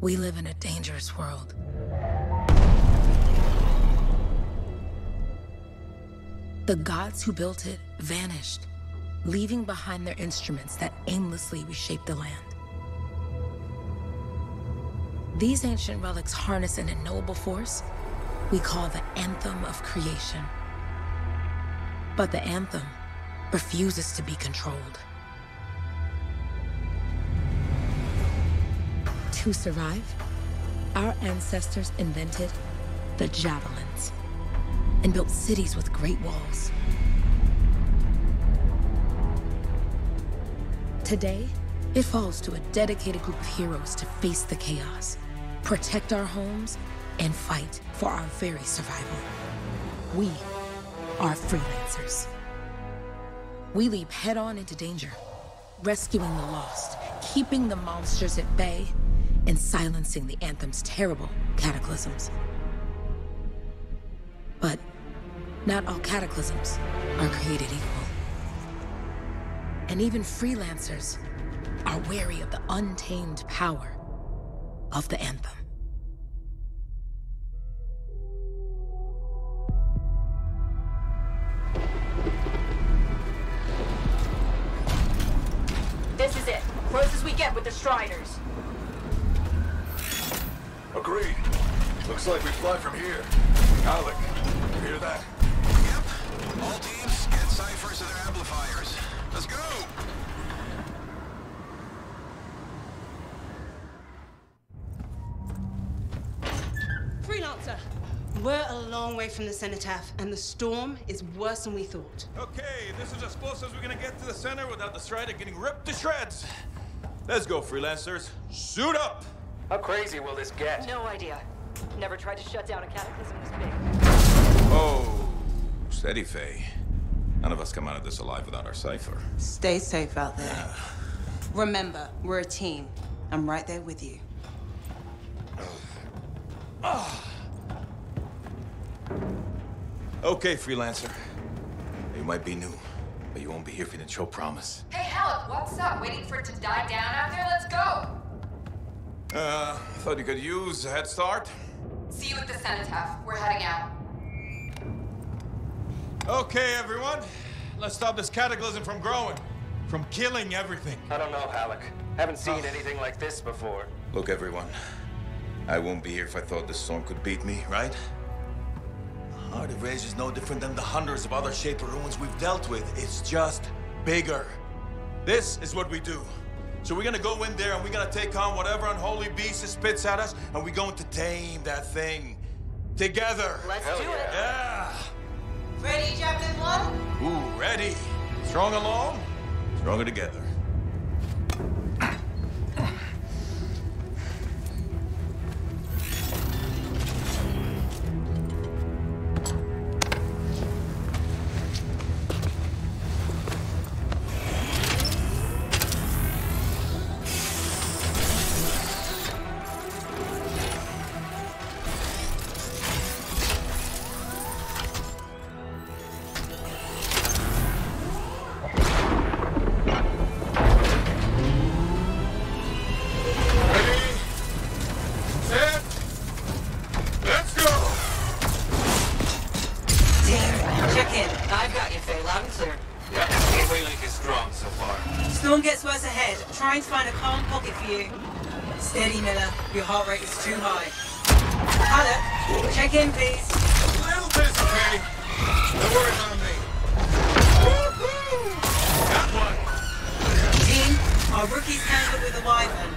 We live in a dangerous world. The gods who built it vanished, leaving behind their instruments that aimlessly reshaped the land. These ancient relics harness an unknowable force we call the Anthem of Creation. But the Anthem refuses to be controlled. To survive, our ancestors invented the javelins and built cities with great walls. Today, it falls to a dedicated group of heroes to face the chaos, protect our homes, and fight for our very survival. We are freelancers. We leap head-on into danger, rescuing the lost, keeping the monsters at bay, and silencing the Anthem's terrible cataclysms. But not all cataclysms are created equal. And even freelancers are wary of the untamed power of the Anthem. This is it. Close as we get with the Striders. Agreed. Looks like we fly from here. Alec, you hear that? Yep. All teams, get ciphers to their amplifiers. Let's go! Freelancer! We're a long way from the cenotaph, and the storm is worse than we thought. Okay, this is as close as we're gonna get to the center without the Strider getting ripped to shreds. Let's go, freelancers. Suit up! How crazy will this get? No idea. Never tried to shut down a cataclysm this big. Oh, steady, Faye. None of us come out of this alive without our cipher. Stay safe out there. Remember, we're a team. I'm right there with you. Okay, freelancer. You might be new, but you won't be here if you didn't show promise. Hey, Alec, what's up? Waiting for it to die down out there? Let's go! Thought you could use a head start. See you at the cenotaph. We're heading out. Okay, everyone. Let's stop this cataclysm from growing. From killing everything. I don't know, Alec. Haven't seen anything like this before. Look, everyone. I won't be here if I thought this storm could beat me, right? Heart of Rage is no different than the hundreds of other Shaper ruins we've dealt with. It's just bigger. This is what we do. So we're gonna go in there and we're gonna take on whatever unholy beast it spits at us, and we're going to tame that thing. Together. Let's Hell do it. Yeah. Ready, Javelin 1? Ooh, ready. Strong alone, stronger together. Trying to find a calm pocket for you. Steady, Miller. Your heart rate is too high. Alec, check in, please. A little busy, Kay. Don't worry about me. Got one. Team, our rookie's handled with a wyvern.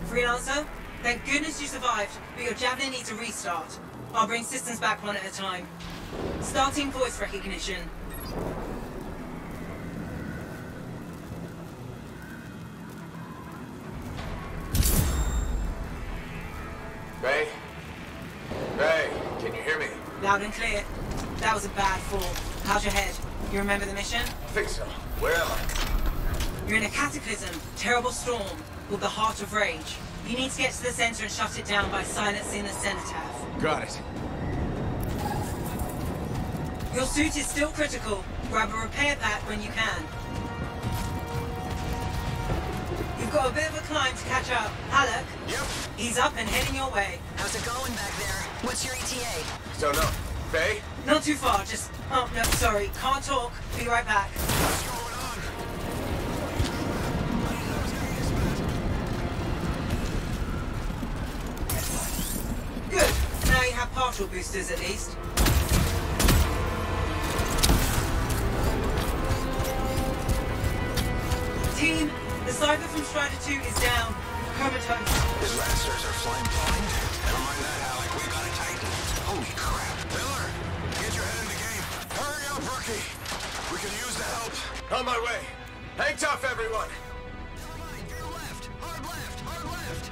Freelancer? Thank goodness you survived, but your Javelin needs a restart. I'll bring systems back one at a time. Starting voice recognition. Ray? Ray, can you hear me? Loud and clear. That was a bad fall. How's your head? You remember the mission? I think so. Where am I? You're in a cataclysm, terrible storm, called the Heart of Rage. You need to get to the center and shut it down by silencing the cenotaph. Got it. Your suit is still critical. Grab a repair pack when you can. You've got a bit of a climb to catch up. Halleck? Yep. He's up and heading your way. How's it going back there? What's your ETA? Don't know. Faye? Not too far, just... Oh, no, sorry. Can't talk. Be right back. What's going on? Good. Now you have partial boosters at least. Team, the Cypher from Strider 2 is down. Comatose. His lancers are flying blind. Never mind that, Alec. We got a Titan. Holy crap. Miller, get your head in the game. Hurry up, rookie. We can use the help. On my way. Hang tough, everyone. Right, your left. Hard left. Hard left.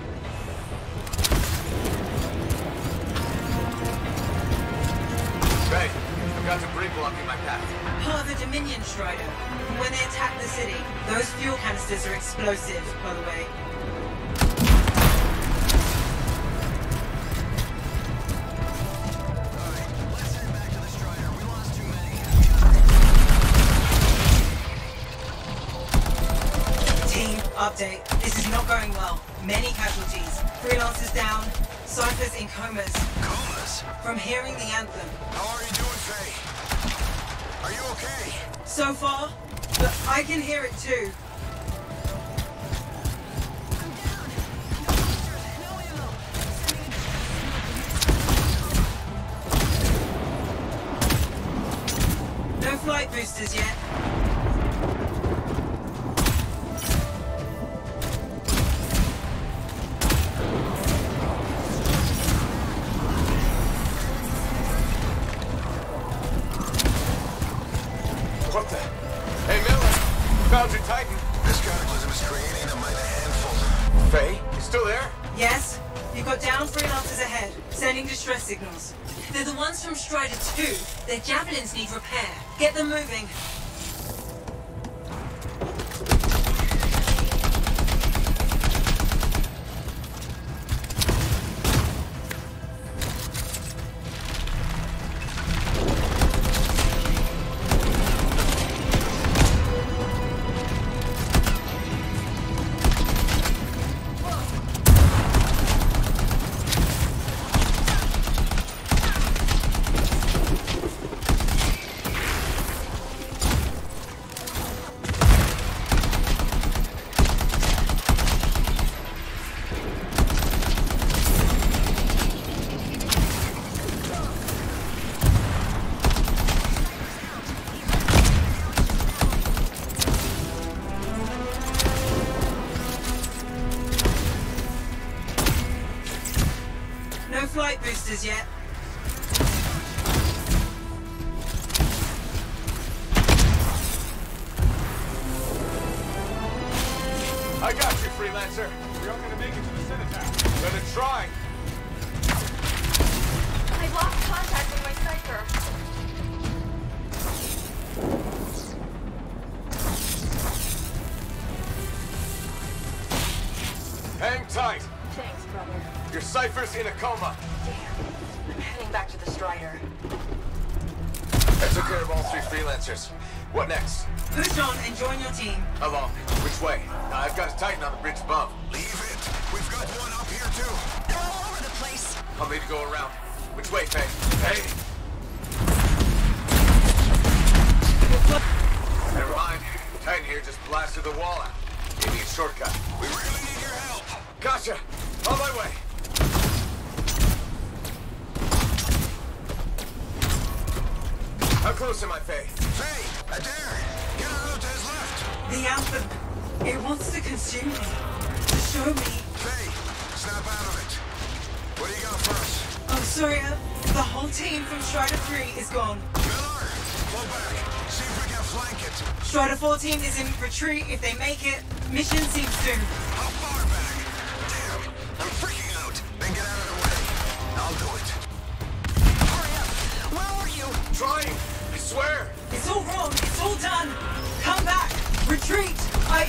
Faye, I've got debris blocking my path. Part of the Dominion Strider. When they attack the city, those fuel canisters are explosive, by the way. Alright, let's head back to the Strider. We lost too many. Team, update. This is not going well. Many casualties. Freelancers down. Cyphers in comas. Comas? From hearing the anthem. How are you doing, Faye? Are you okay? So far, but I can hear it too. No flight boosters yet. What the? Hey, Miller. Found your Titan. This cataclysm is creating a mighty handful. Faye, you still there? Yes, you've got down freelancers ahead, sending distress signals. They're the ones from Strider 2. Their javelins need repair. Get them moving. No flight boosters yet. I got you, Freelancer. We aren't gonna make it to the Cenotaph. Gonna try. I lost contact with my Cypher. Hang tight. Thanks, brother. Your Cypher's in a coma. Damn. I'm heading back to the Strider. I took care of all 3 freelancers. What next? Push on and join your team. How long? Which way? I've got a Titan on the bridge above. Leave it. We've got one up here, too. They're all over the place. I'll need to go around. Which way, Faye? Hey! Never mind. Titan here just blasted the wall out. Give me a shortcut. We really need your help. Gotcha! On my way! How close am I, Faye? Faye, Adair, get out to his left. The anthem. It wants to consume me. To show me. Faye, snap out of it. What do you got for us? Oh, sorry. The whole team from Strider 3 is gone. Miller, pull back. See if we can flank it. Strider 4 team is in retreat if they make it. Mission seems soon. How far back? Damn, I'm freaking out. Then get out of the way. I'll do it. Hurry up. Where are you? Trying! I swear! It's all wrong. It's all done. Come back. Retreat. I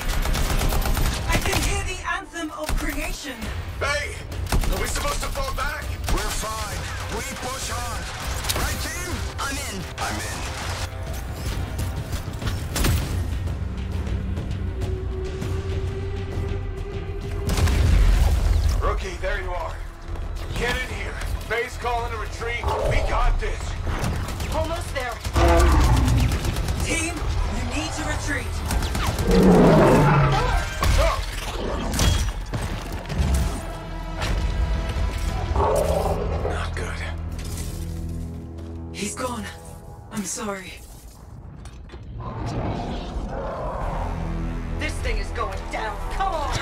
can hear the anthem of creation. Faye! Are we supposed to fall back? We're fine. We push on. Right, team? I'm in. I'm in. Rookie, there you are. Get in here. Base calling a retreat. We got this. Almost there. Team, you need to retreat. Not good. He's gone. I'm sorry. This thing is going down. Come on!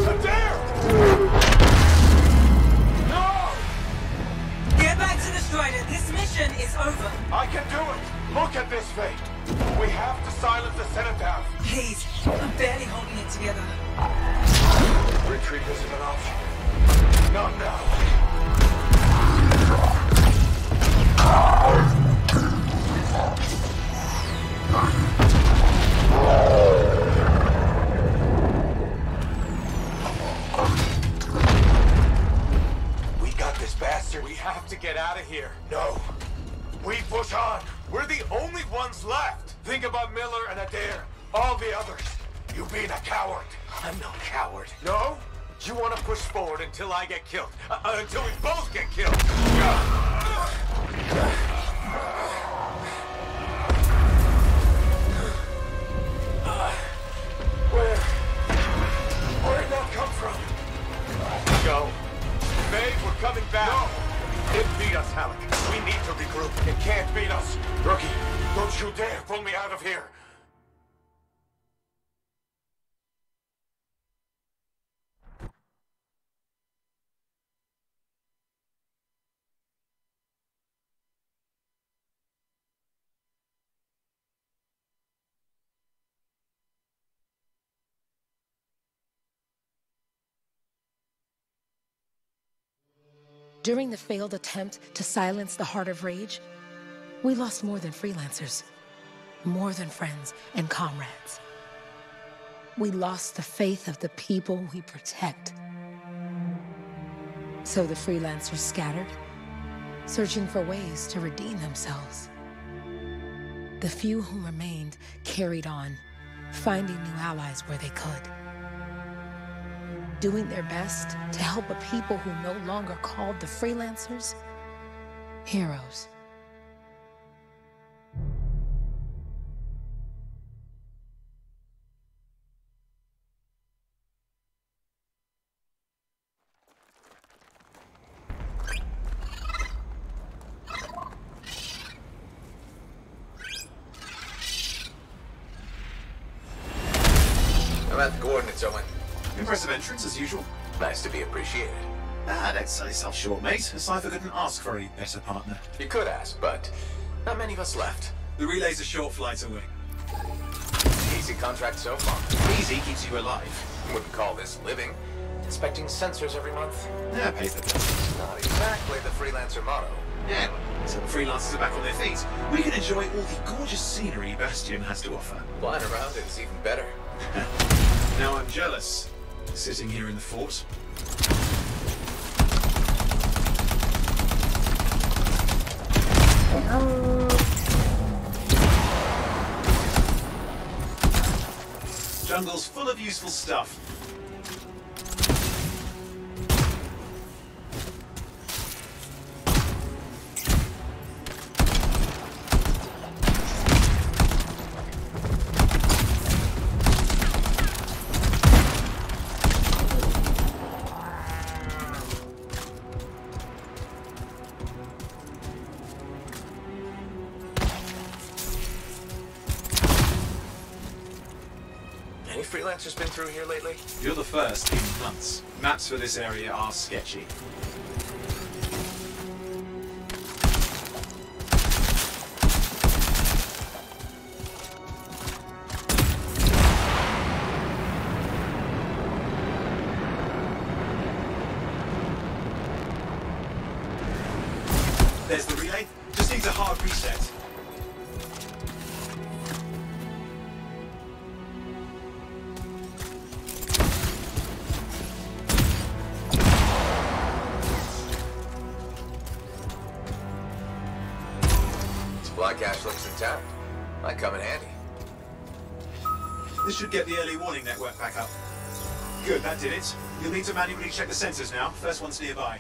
Adair! No! Get back to the Strider. This mission is over. I can do it. Look at this thing. We have to silence the cenotaph. Please, I'm barely holding it together. Retreat isn't an option. Not now. We got this bastard. We have to get out of here. No. We push on. We're the only ones left. Think about Miller and Adair. All the others. You being a coward. I'm no coward. No? You want to push forward until I get killed. Until we both get killed. Where'd that come from? Go. Babe, we're coming back. No! It beat us, Halleck. We need to regroup. It can't beat us. Rookie, don't you dare pull me out of here. During the failed attempt to silence the Heart of Rage, we lost more than freelancers, more than friends and comrades. We lost the faith of the people we protect. So the freelancers scattered, searching for ways to redeem themselves. The few who remained carried on, finding new allies where they could. Doing their best to help a people who no longer called the freelancers heroes. I'm at the coordinates, Owen. Impressive entrance, as usual. Nice to be appreciated. Don't sell yourself short, mate. A Cypher couldn't ask for a better partner. You could ask, but not many of us left. The relay's a short flight away. Easy contract so far. Easy keeps you alive. Wouldn't call this living. Inspecting sensors every month. Yeah, pays the bills. Not exactly the freelancer motto. Yeah, so the freelancers are back on their feet. We can enjoy all the gorgeous scenery Bastion has to offer. Flying around is even better. Now I'm jealous. Sitting here in the fort. Jungle's full of useful stuff. Freelancers been through here lately? You're the first in months. Maps for this area are sketchy. There's the relay. Just needs a hard reset. Supply cache looks intact. Might come in handy. This should get the early warning network back up. Good, that did it. You'll need to manually check the sensors now. First one's nearby.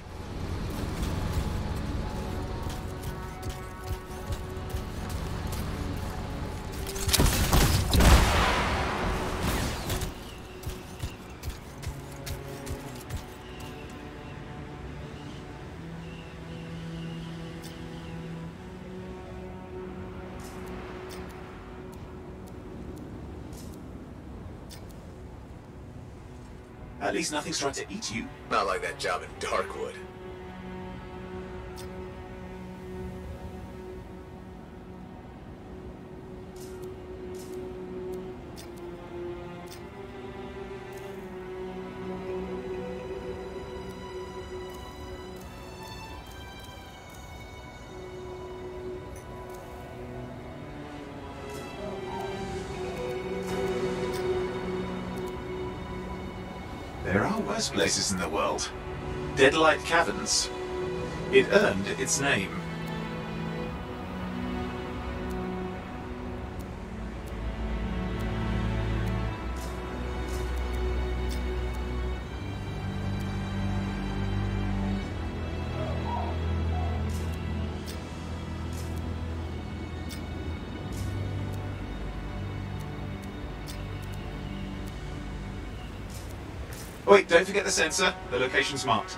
At least nothing's trying to eat you. Not like that job in Darkwood. There are worse places in the world. Deadlight Caverns. It earned its name. Wait, don't forget the sensor. The location's marked.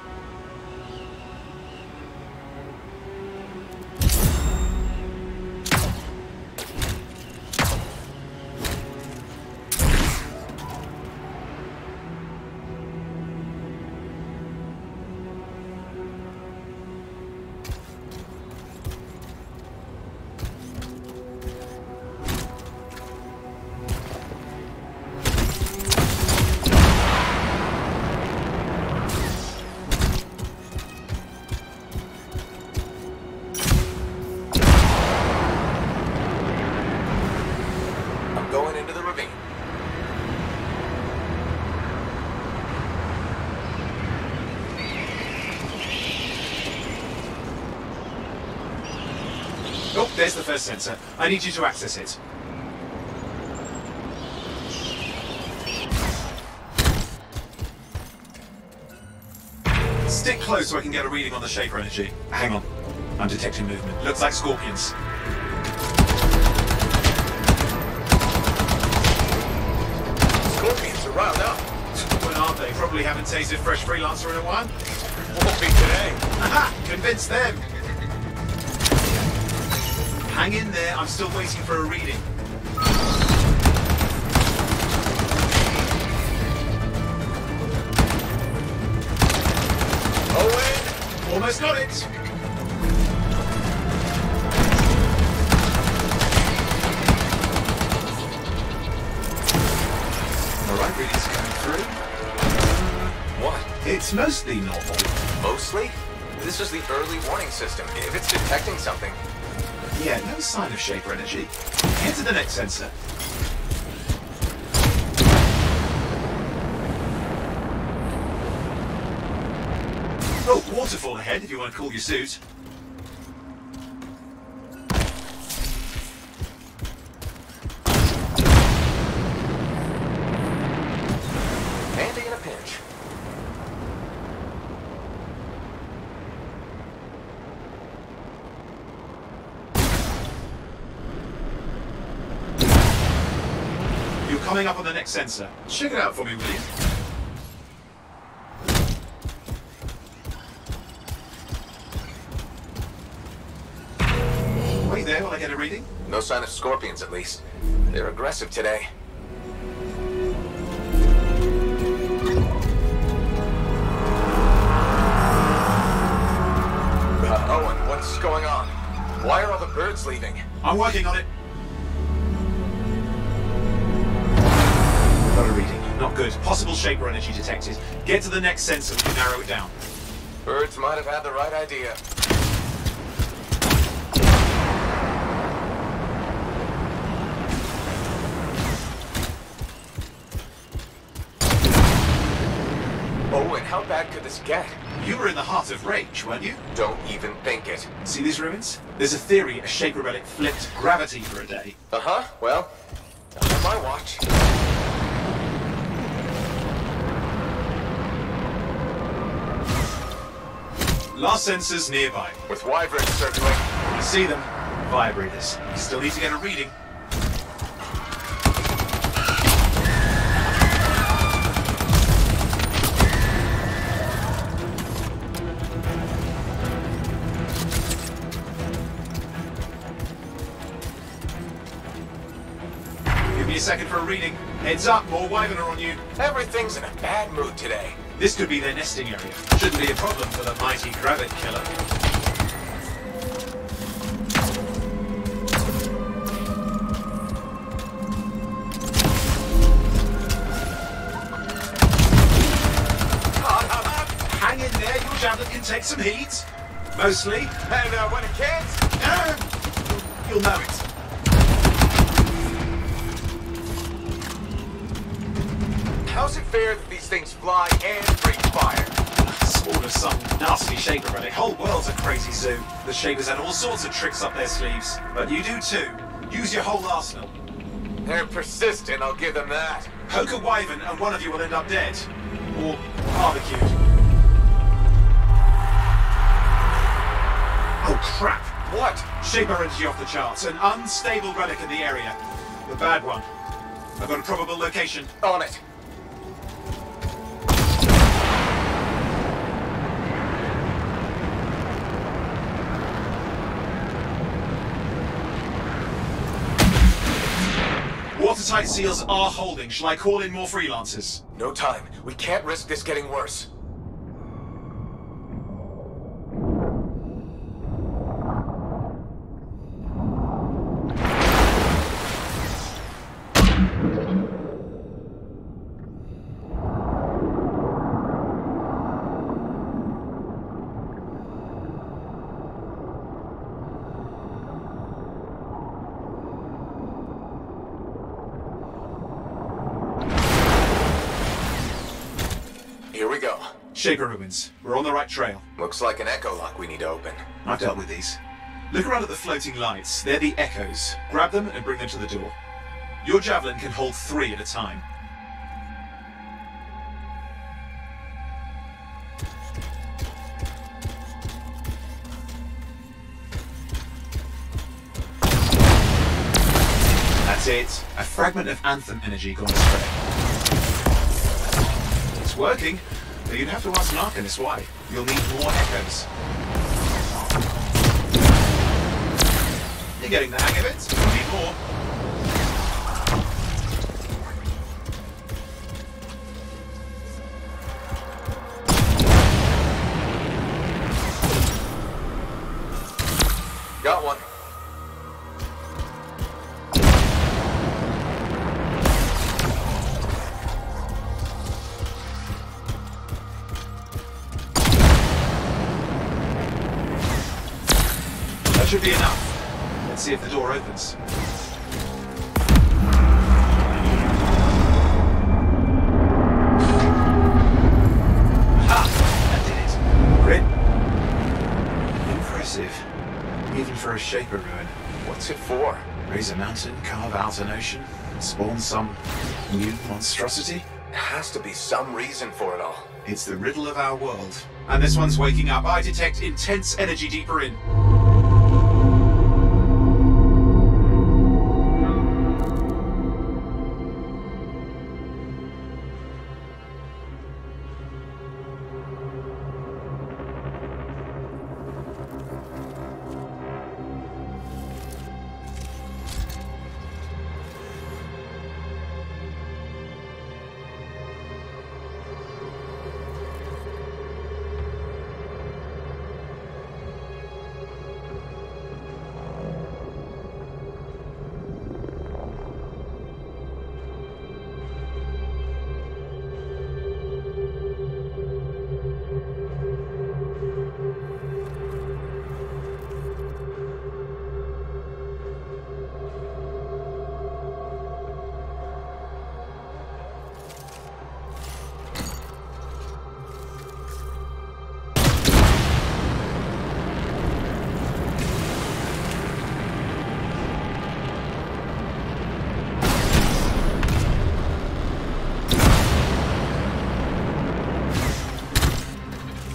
Oh, there's the first sensor. I need you to access it. Stick close so I can get a reading on the shaper energy. Hang on. I'm detecting movement. Looks like scorpions. Scorpions are riled up. When aren't they? Probably haven't tasted fresh freelancer in a while. Won't be today. Aha! Convince them! Hang in there, I'm still waiting for a reading. Owen! Almost got it! Alright, reading's coming through. What? It's mostly normal. Mostly? This is the early warning system. If it's detecting something... Yeah, no sign of shaper energy. Head to the next sensor. Oh, waterfall ahead if you want to cool your suit. Handy in a pinch. Coming up on the next sensor. Check it out for me, will you? Wait there while I get a reading. No sign of scorpions, at least. They're aggressive today. Owen, what's going on? Why are all the birds leaving? I'm working on it. Got a reading. Not good. Possible shaper energy detected. Get to the next sensor, we can narrow it down. Birds might have had the right idea. Oh, and how bad could this get? You were in the heart of rage, weren't you? Don't even think it. See these ruins? There's a theory a shaper relic flipped gravity for a day. Uh-huh. Well, not on my watch. Last sensors nearby. With wyverns circling. I see them. Vibrators. Still need to get a reading. Give me a second for a reading. Heads up, more wyvern are on you. Everything's in a bad mood today. This could be their nesting area. Shouldn't be a problem for the mighty Grabbit killer. Hang in there, your javelin can take some heat. Mostly. And when it can't, You'll know it. how's it fair that these things fly and breathe fire? Spawn of some nasty shaper relic. Whole world's a crazy zoo. The shapers had all sorts of tricks up their sleeves. But you do too. Use your whole arsenal. They're persistent, I'll give them that. Poke a wyvern and one of you will end up dead. Or barbecued. Oh crap! What? Shaper energy off the charts. An unstable relic in the area. The bad one. I've got a probable location. On it. Watertight seals are holding. Shall I call in more freelancers? No time. We can't risk this getting worse. Here we go. Shaper ruins. We're on the right trail. Looks like an echo lock we need to open. I've dealt with these. Look around at the floating lights. They're the echoes. Grab them and bring them to the door. Your javelin can hold 3 at a time. That's it. A fragment of Anthem energy gone astray. It's working, but you'd have to ask an Arcanist why. You'll need more echoes. You're getting the hang of it. You'll need more. Got one. That should be enough. Let's see if the door opens. Ha! That did it. Grit. Impressive. Even for a shaper ruin. What's it for? Raise a mountain, carve out an ocean, spawn some new monstrosity? There has to be some reason for it all. It's the riddle of our world. And this one's waking up. I detect intense energy deeper in.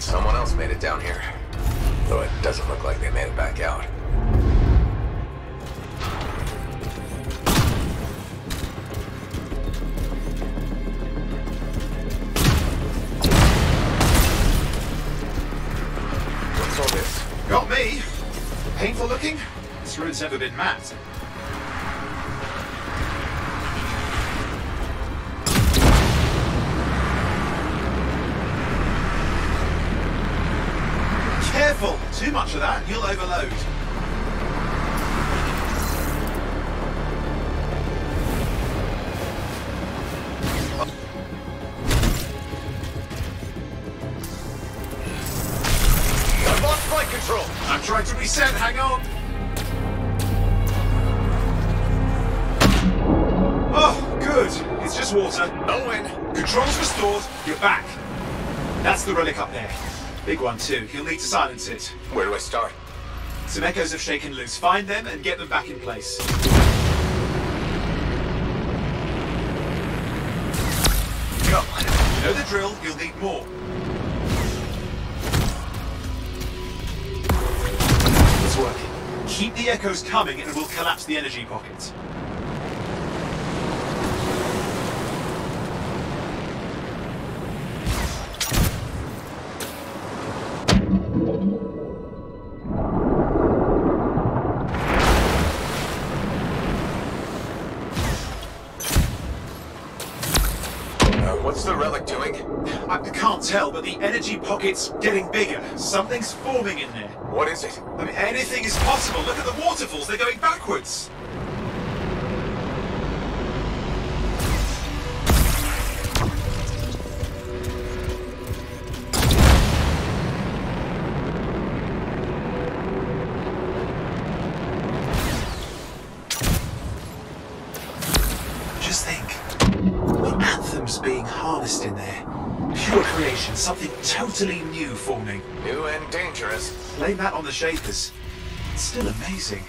Someone else made it down here. Though it doesn't look like they made it back out. What's all this? Got me. Painful looking? This road's never been mapped. Careful! Too much of that, you'll overload. I've lost flight control! I'm trying to reset, hang on! Oh, good. It's just water. Owen! Controls restored, you're back. That's the relic up there. Big one too. You'll need to silence it. Where do I start? Some echoes have shaken loose. Find them and get them back in place. Go! You know the drill, you'll need more. It's working. Keep the echoes coming and we'll collapse the energy pocket. What's the relic doing? I can't tell, but the energy pocket's getting bigger. Something's forming in there. What is it? I mean, anything is possible. Look at the waterfalls, they're going backwards. Just think. The Anthem's being harnessed in there. Pure creation, something totally new forming. New and dangerous. Blame that on the Shapers. It's still amazing.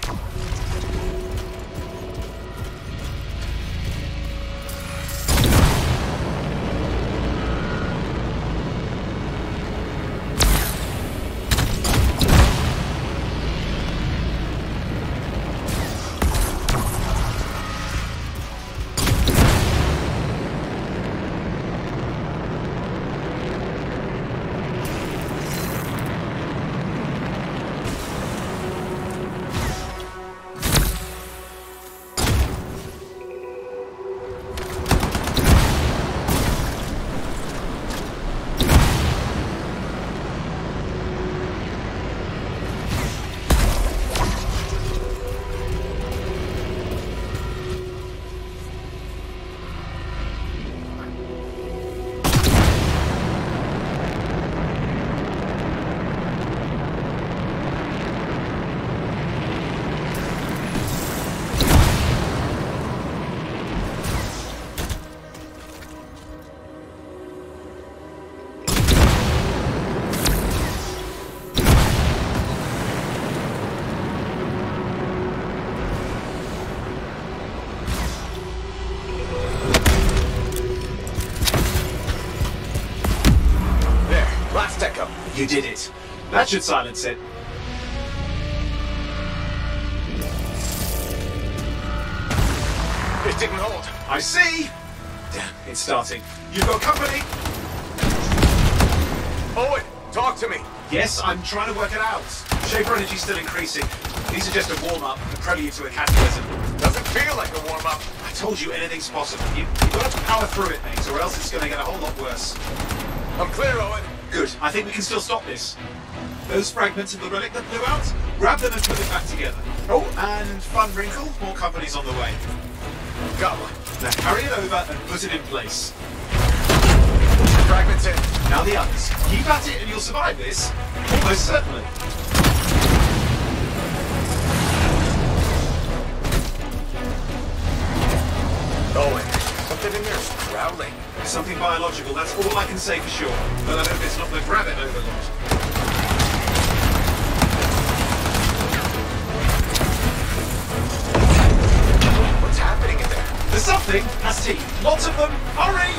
You did it. That should silence it. It didn't hold. I see! Damn, it's starting. You've got company! Owen, talk to me. Yes, I'm trying to work it out. Shaper energy's still increasing. These are just a warm-up, a prelude to a cataclysm. Doesn't feel like a warm-up. I told you anything's possible. You've got to power through it, mate, or else it's going to get a whole lot worse. I'm clear, Owen. Good. I think we can still stop this. Those fragments of the relic that blew out, grab them and put them back together. Oh, and fun wrinkle, more company's on the way. Got one. Now carry it over and put it in place. Fragments in. Now the others. Keep at it and you'll survive this. Almost certainly. Owen, something in there's growling. Something biological, that's all I can say for sure. But I hope it's not the rabbit overlord. What's happening in there? There's something, has teeth. Lots of them. Hurry!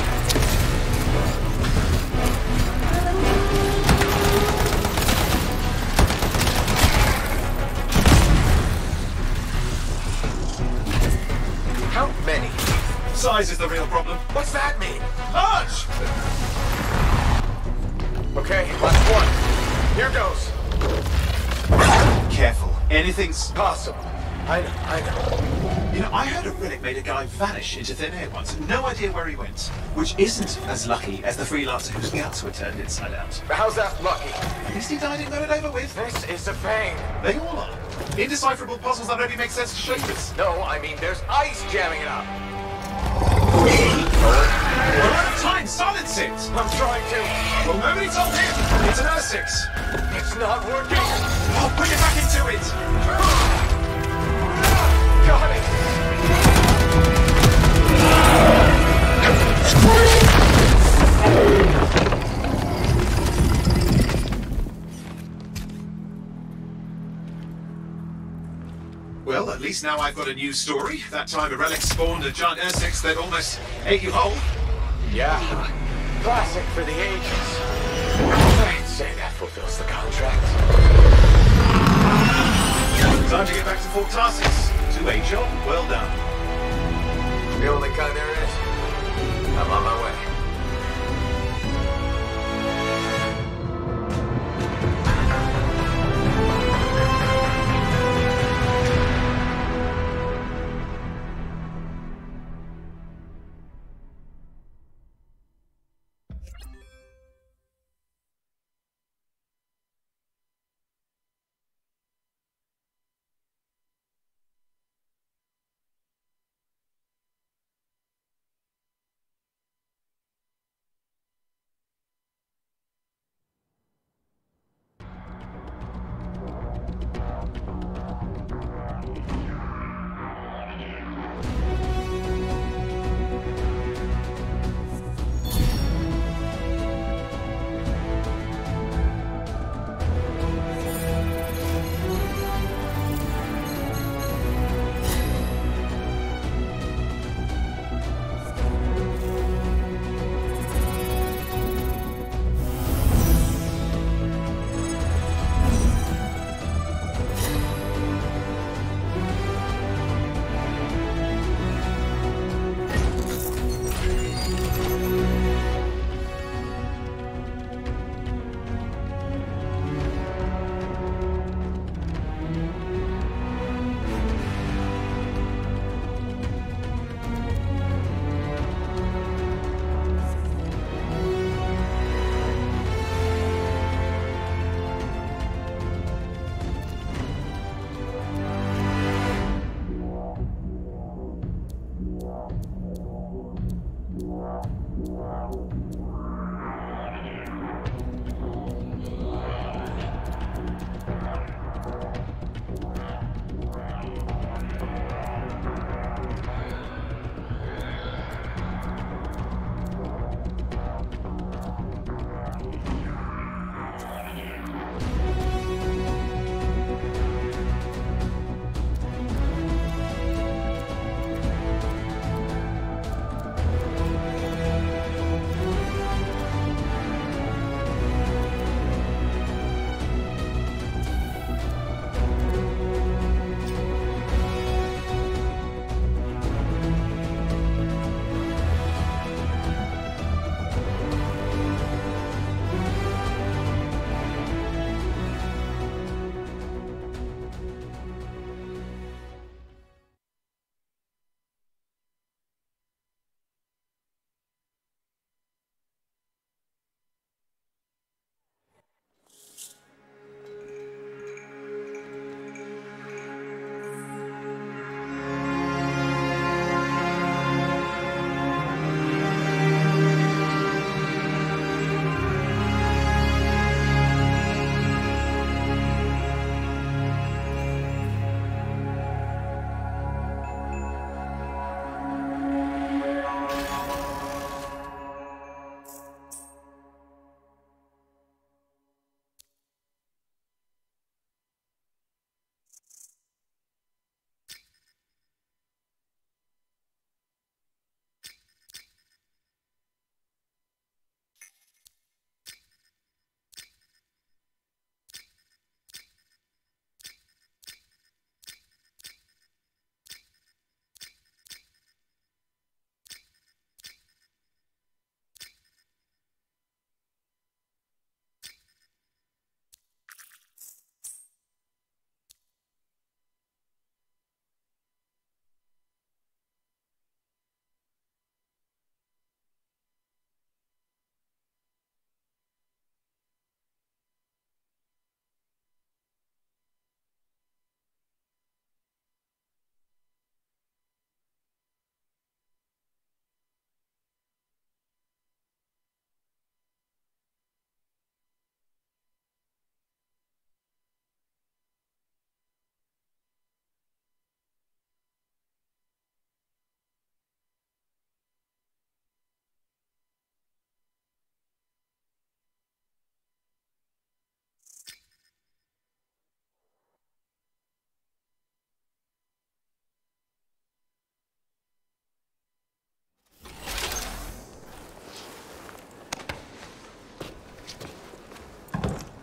problem. What's that mean? Launch! Okay, last one. Here goes. Careful. Anything's Possible. I know. You know, I heard a relic made a guy vanish into thin air once. No idea where he went. Which isn't as lucky as the freelancer whose guts were turned inside out. How's that lucky? At least he died and got it over with. This is a pain. They all are. Indecipherable puzzles that only make sense to shapers. No, I mean there's ice jamming it up. We're out of time. Silence it. I'm trying to. Well, nobody told him. It's an R6. It's not working. Oh, put it back into it. Got it. Well, at least now I've got a new story. That time a relic spawned a giant R6 that almost ate you whole. Yeah. Classic for the ages. I'd say that fulfills the contract. Time to get back to Fort Tarsis. To a job well done. The only kind there is. I'm on my way.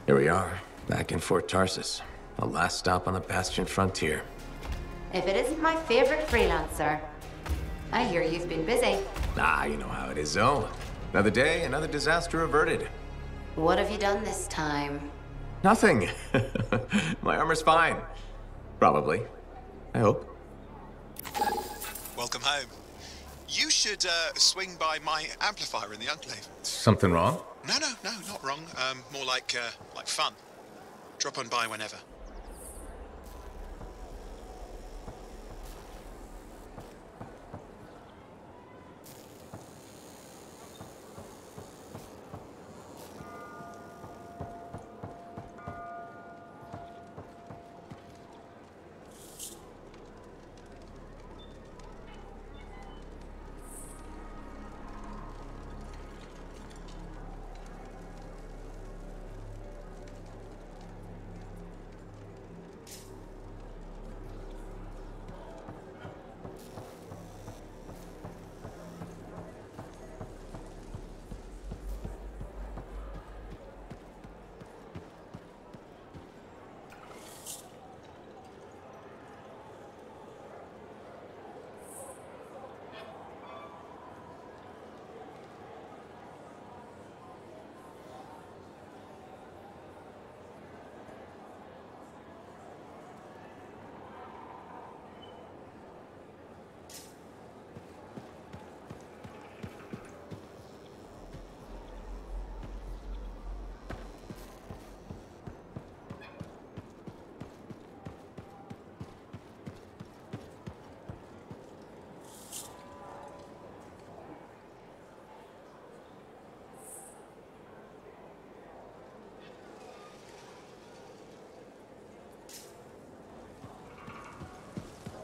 Here we are, back in Fort Tarsus. A last stop on the Bastion frontier. If it isn't my favorite freelancer. I hear you've been busy. Ah, you know how it is, Zoe. Another day, another disaster averted. What have you done this time? Nothing. My armor's fine. Probably. I hope. Welcome home. You should swing by my amplifier in the Enclave. Something wrong? No, not wrong. More like fun. Drop on by whenever.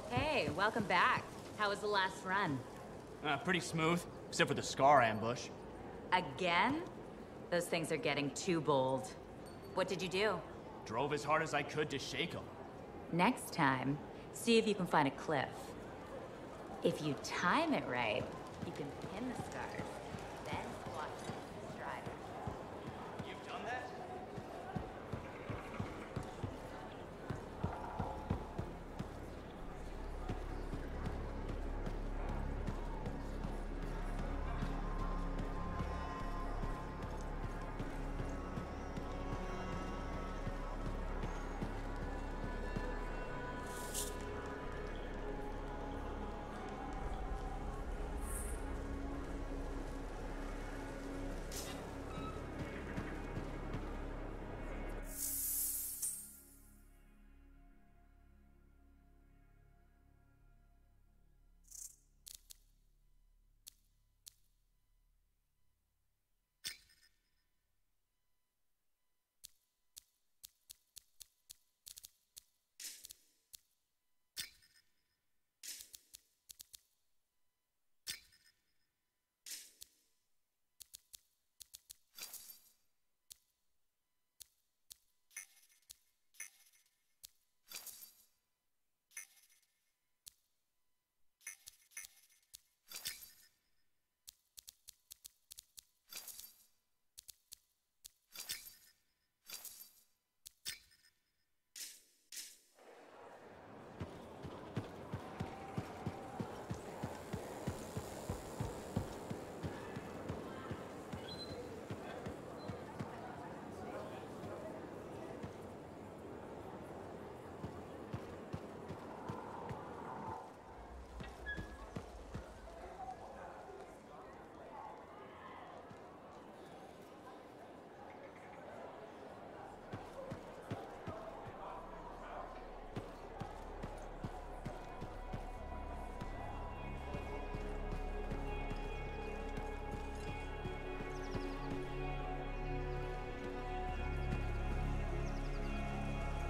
Hey, welcome back. How was the last run? Pretty smooth, except for the Scar ambush. Again? Those things are getting too bold. What did you do? Drove as hard as I could to shake them. Next time, see if you can find a cliff. If you time it right, you can pin the scars, then squash them with the strider. You've done that?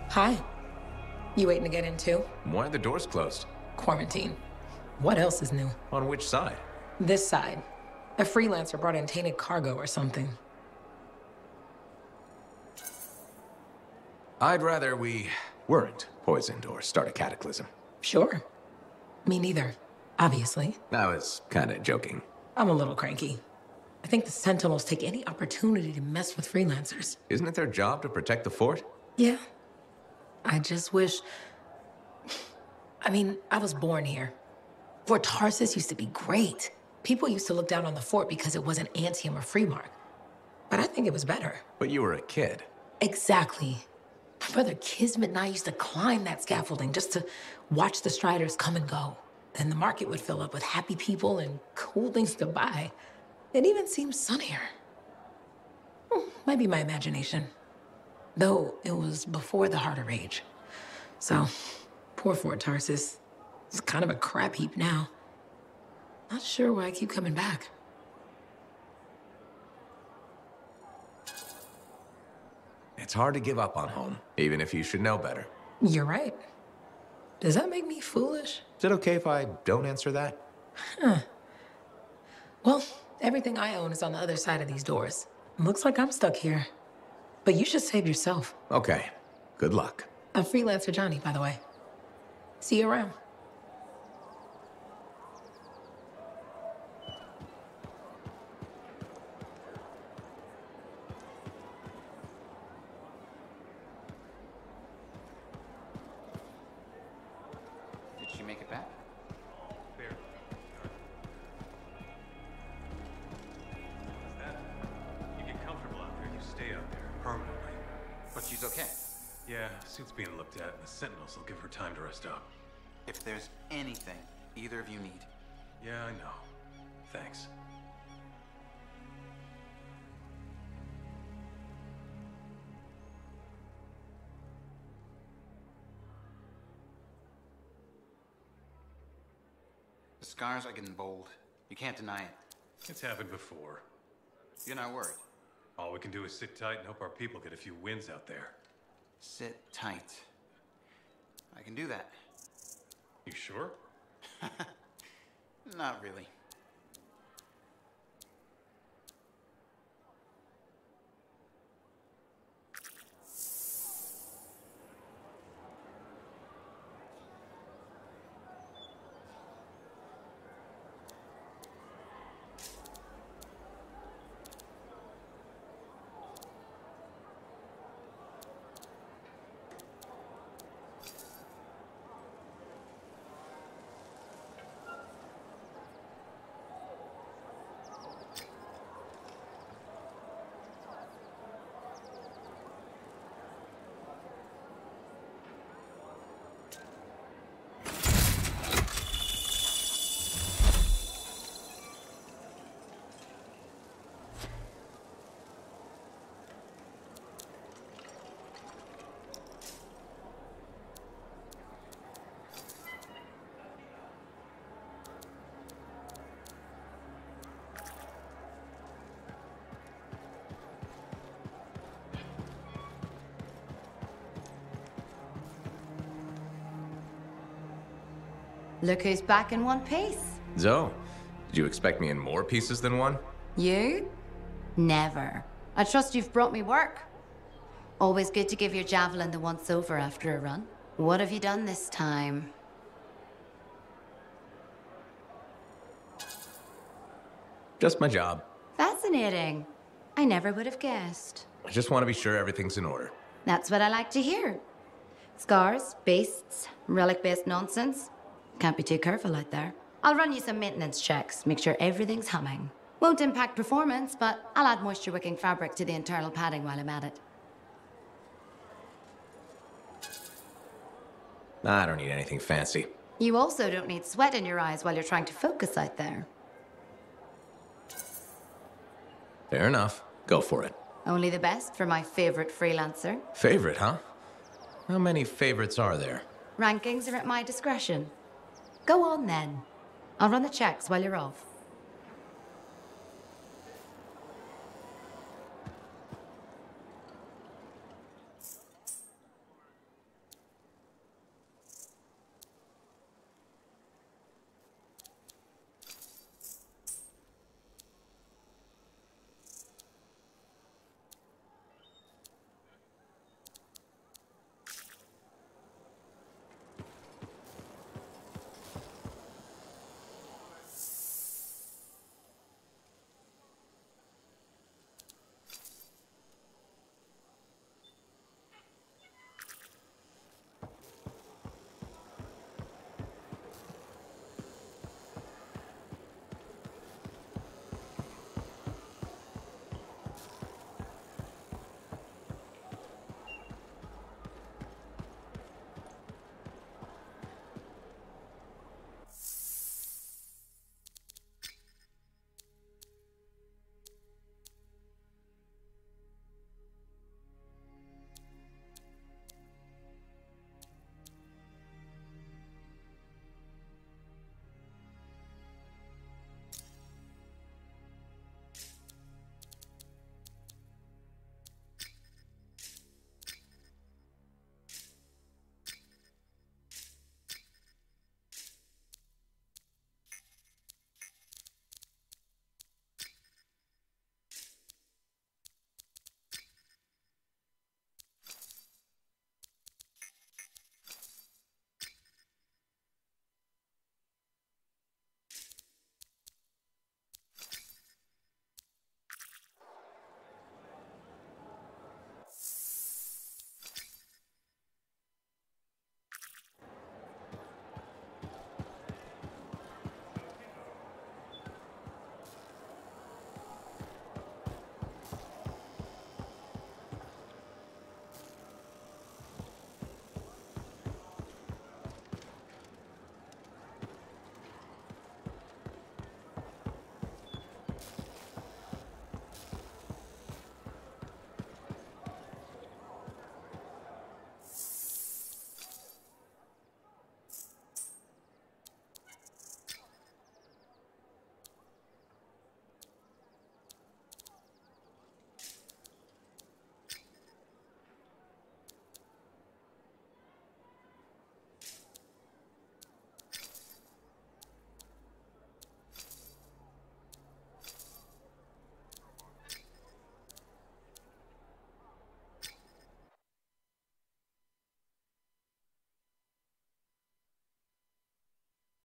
Hi. You waiting to get in too? Why are the doors closed? Quarantine. What else is new? On which side? This side. A freelancer brought in tainted cargo or something. I'd rather we weren't poisoned or start a cataclysm. Sure. Me neither. Obviously. I was kinda joking. I'm a little cranky. I think the Sentinels take any opportunity to mess with freelancers. Isn't it their job to protect the fort? Yeah. I just wish... I mean, I was born here. Fort Tarsus used to be great. People used to look down on the fort because it wasn't Anthem or Freemark. But I think it was better. But you were a kid. Exactly. My brother Kismet and I used to climb that scaffolding just to watch the Striders come and go. Then the market would fill up with happy people and cool things to buy. It even seemed sunnier. Might be my imagination. Though it was before the Heart of Rage. So, poor Fort Tarsus. It's kind of a crap heap now. Not sure why I keep coming back. It's hard to give up on home, even if you should know better. You're right. Does that make me foolish? Is it okay if I don't answer that? Huh. Well, everything I own is on the other side of these doors. Looks like I'm stuck here. But you should save yourself. Okay. Good luck. I'm Freelancer Johnny, by the way. See you around. Did she make it back? Barely. What's that? You get comfortable out there, you stay out there permanently. But she's okay. Yeah, suit's being looked at, and the Sentinels will give her time to rest up. If there's anything either of you need. Yeah, I know. Thanks. The scars are getting bold. You can't deny it. It's happened before. You're not worried. All we can do is sit tight and hope our people get a few wins out there. Sit tight. I can do that. You sure? Not really. Look who's back in one piece. Zoe, did you expect me in more pieces than one? You? Never. I trust you've brought me work. Always good to give your javelin the once-over after a run. What have you done this time? Just my job. Fascinating. I never would have guessed. I just want to be sure everything's in order. That's what I like to hear. Scars, beasts, relic-based nonsense. Can't be too careful out there. I'll run you some maintenance checks, make sure everything's humming. Won't impact performance, but I'll add moisture-wicking fabric to the internal padding while I'm at it. I don't need anything fancy. You also don't need sweat in your eyes while you're trying to focus out there. Fair enough. Go for it. Only the best for my favorite freelancer. Favorite, huh? How many favorites are there? Rankings are at my discretion. Go on then. I'll run the checks while you're off.